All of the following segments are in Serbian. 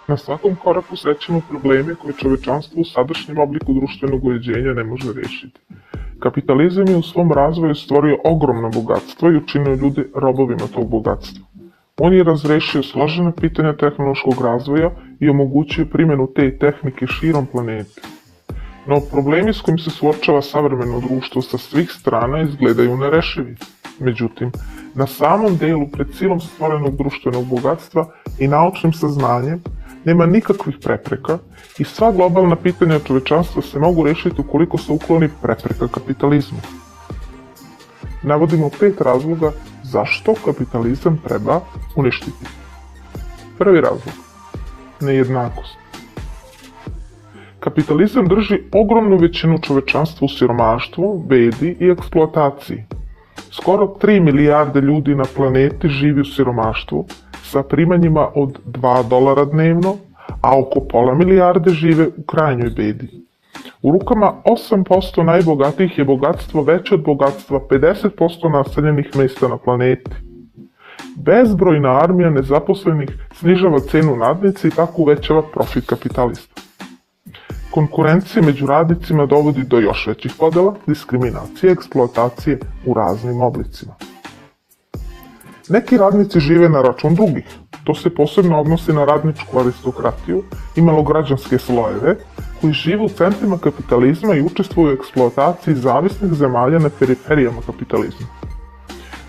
Na svakom koraku srećemo probleme koje čovečanstvo u sadašnjem obliku društvenog uređenja ne može rešiti. Kapitalizam je u svom razvoju stvorio ogromno bogatstvo i učinio ljude robovima tog bogatstva. On je razrešio složena pitanja tehnološkog razvoja i omogućio primjenu te tehnike širom planete. No problemi s kojim se suočava savremeno društvo sa svih strana izgledaju nerešivi. Međutim, na samom delu pred silom stvorenog društvenog bogatstva i naučnim saznanjem nema nikakvih prepreka i sva globalna pitanja čovečanstva se mogu rešiti ukoliko se ukloni prepreka kapitalizmu. Navodimo 5 razloga zašto kapitalizam treba uništiti. Prvi razlog. Nejednakost. Kapitalizam drži ogromnu većinu čovečanstva u siromaštvu, bedi i eksploataciji. Skoro 3 milijarde ljudi na planeti živi u siromaštvu sa primanjima od $2 dnevno, a oko pola milijarde žive u krajnjoj bedi. U rukama 8% najbogatijih je bogatstvo veće od bogatstva 50% naseljenih mesta na planeti. Bezbrojna armija nezaposlenih snižava cenu nadnice i tako uvećava profit kapitalista. Konkurencija među radnicima dovodi do još većih podela, diskriminacije i eksploatacije u raznim oblicima. Neki radnici žive na račun drugih. To se posebno odnosi na radničku aristokratiju i malograđanske slojeve koji žive u centrima kapitalizma i učestvuju u eksploataciji zavisnih zemalja na periferijama kapitalizma.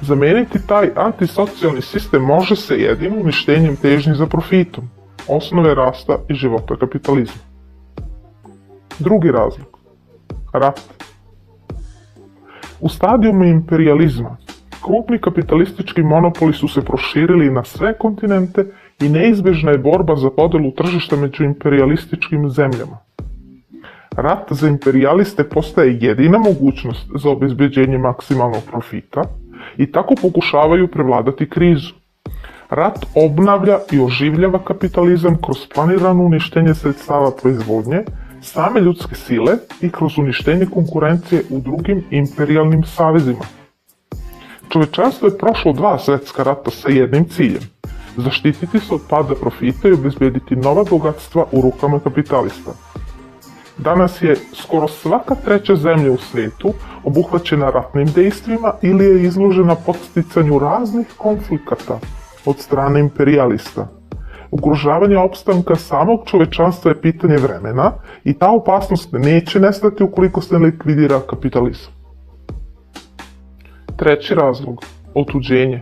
Zameniti taj antisocijalni sistem može se jedino uništenjem težnji za profitom, osnove rasta i života kapitalizma. Drugi razlog. Rat. U stadijumu imperijalizma krupni kapitalistički monopoli su se proširili na sve kontinente i neizbežna je borba za podelu tržišta među imperijalističkim zemljama. Rat za imperijaliste postaje jedina mogućnost za obezbeđenje maksimalnog profita i tako pokušavaju prevladati krizu. Rat obnavlja i oživljava kapitalizam kroz planirano uništenje sredstava proizvodnje, same ljudske sile i kroz uništenje konkurencije u drugim imperijalnim savezima. Čovečanstvo je prošlo 2 svetska rata sa jednim ciljem – zaštititi se od pada profita i obezbediti nova bogatstva u rukama kapitalista. Danas je skoro svaka 3. zemlja u svetu obuhvaćena ratnim dejstvima ili je izložena podsticanju raznih konflikata od strane imperijalista. Ugrožavanje opstanka samog čovečanstva je pitanje vremena i ta opasnost neće nestati ukoliko se ne likvidira kapitalizam. Treći razlog. Otuđenje.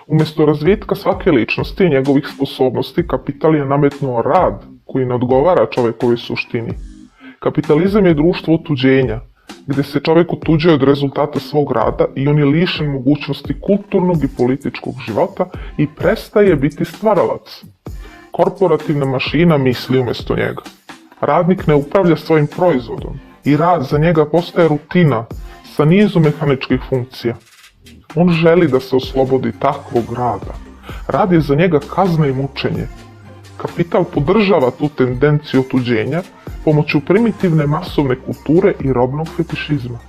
Umjesto razvitka svake ličnosti i njegovih sposobnosti, kapital je nametnuo rad koji ne odgovara čovekovoj suštini. Kapitalizam je društvo otuđenja, gdje se čovjek otuđuje od rezultata svog rada i on je lišen mogućnosti kulturnog i političkog života i prestaje biti stvaralac. Korporativna mašina misli umjesto njega. Radnik ne upravlja svojim proizvodom i rad za njega postaje rutina sa nizom mehaničkih funkcija. On želi da se oslobodi takvog rada. Rad je za njega kazna i mučenje. Kapital podržava tu tendenciju otuđenja pomoću primitivne masovne kulture i robnog fetišizma.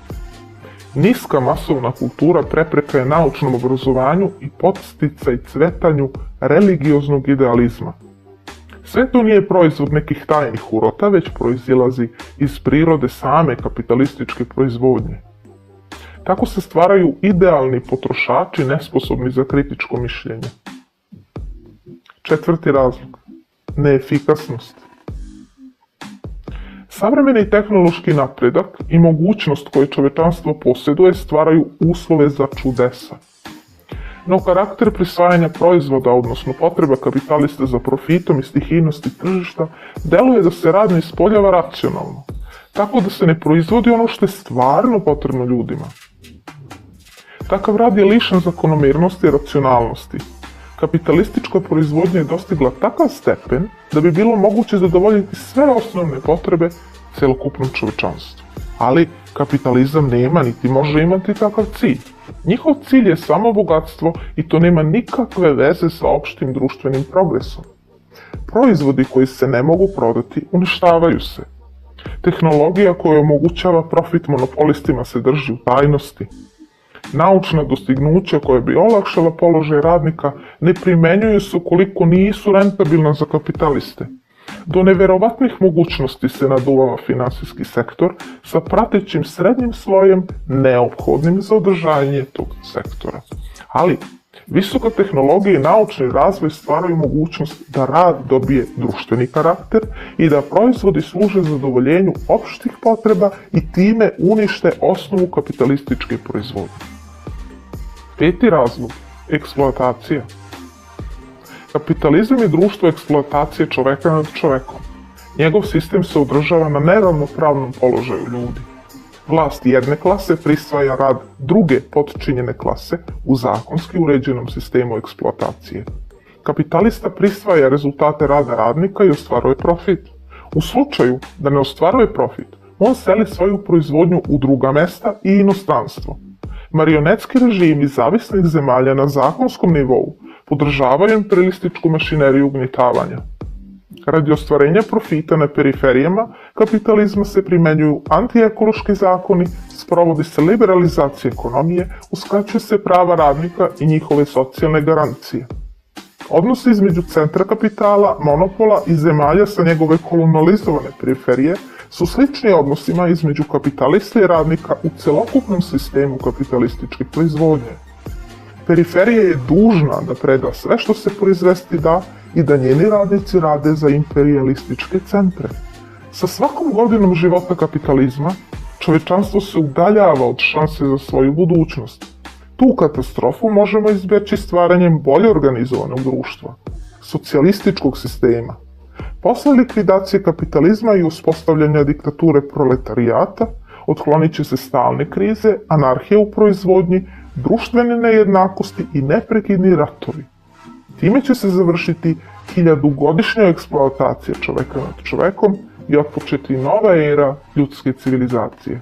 Niska masovna kultura prepreka je naučnom obrazovanju i podsticaj cvetanju religioznog idealizma. Sve to nije proizvod nekih tajnih urota, već proizilazi iz prirode same kapitalističke proizvodnje. Tako se stvaraju idealni potrošači nesposobni za kritičko mišljenje. Četvrti razlog. Neefikasnost. Savremeni tehnološki napredak i mogućnost koje čovečanstvo posjeduje stvaraju uslove za čudesa. No karakter prisvajanja proizvoda, odnosno potreba kapitalista za profitom i stihijnosti tržišta, deluje da se rad ne ispoljava racionalno, tako da se ne proizvodi ono što je stvarno potrebno ljudima. Takav rad je lišen zakonomernosti i racionalnosti. Kapitalistička proizvodnja je dostigla takav stepen da bi bilo moguće zadovoljiti sve osnovne potrebe celokupnom čovečanstvu. Ali kapitalizam nema niti može imati takav cilj. Njihov cilj je samo bogatstvo i to nema nikakve veze sa opštim društvenim progresom. Proizvodi koji se ne mogu prodati uništavaju se. Tehnologija koja omogućava profit monopolistima se drži u tajnosti. Naučna dostignuća koja bi olakšala položaj radnika ne primenjuju se ukoliko nisu rentabilna za kapitaliste. Do neverovatnih mogućnosti se naduvava finansijski sektor sa pratećim srednjim slojem neophodnim za održanje tog sektora. Ali, visoka tehnologija i naučni razvoj stvaraju mogućnost da rad dobije društveni karakter i da proizvodi služe zadovoljenju opštih potreba i time unište osnovu kapitalističke proizvodnje. Peti razlog, eksploatacija. Kapitalizam je društvo eksploatacije čoveka nad čovekom. Njegov sistem se održava na neravnopravnom položaju ljudi. Vlast jedne klase prisvaja rad druge potčinjene klase u zakonski uređenom sistemu eksploatacije. Kapitalista prisvaja rezultate rada radnika i ostvaruje profit. U slučaju da ne ostvaruje profit, on seli svoju proizvodnju u druga mesta i inostranstvo. Marionetski režimi zavisnih zemalja na zakonskom nivou podržavaju imperialističku mašineriju ugnjetavanja. Radi ostvarenja profita na periferijama kapitalizma se primenjuju antiekološki zakoni, sprovodi se liberalizacija ekonomije, uskraćuje se prava radnika i njihove socijalne garancije. Odnosi između centra kapitala, monopola i zemalja sa njegove kolonializovane periferije su slični odnosima između kapitalista i radnika u celokupnom sistemu kapitalističke proizvodnje. Periferija je dužna da preda sve što se proizvesti da i da njeni radnici rade za imperialističke centre. Sa svakom godinom života kapitalizma, čovečanstvo se udaljava od šanse za svoju budućnost. Tu katastrofu možemo izbjeći stvaranjem bolje organizovanog društva, socijalističkog sistema. Posle likvidacije kapitalizma i uspostavljanja diktature proletarijata, otklonit će se stalne krize, anarhija u proizvodnji, društvene nejednakosti i neprekidni ratovi. Time će se završiti hiljadugodišnja eksploatacija čoveka nad čovekom i otpočeti nova era ljudske civilizacije.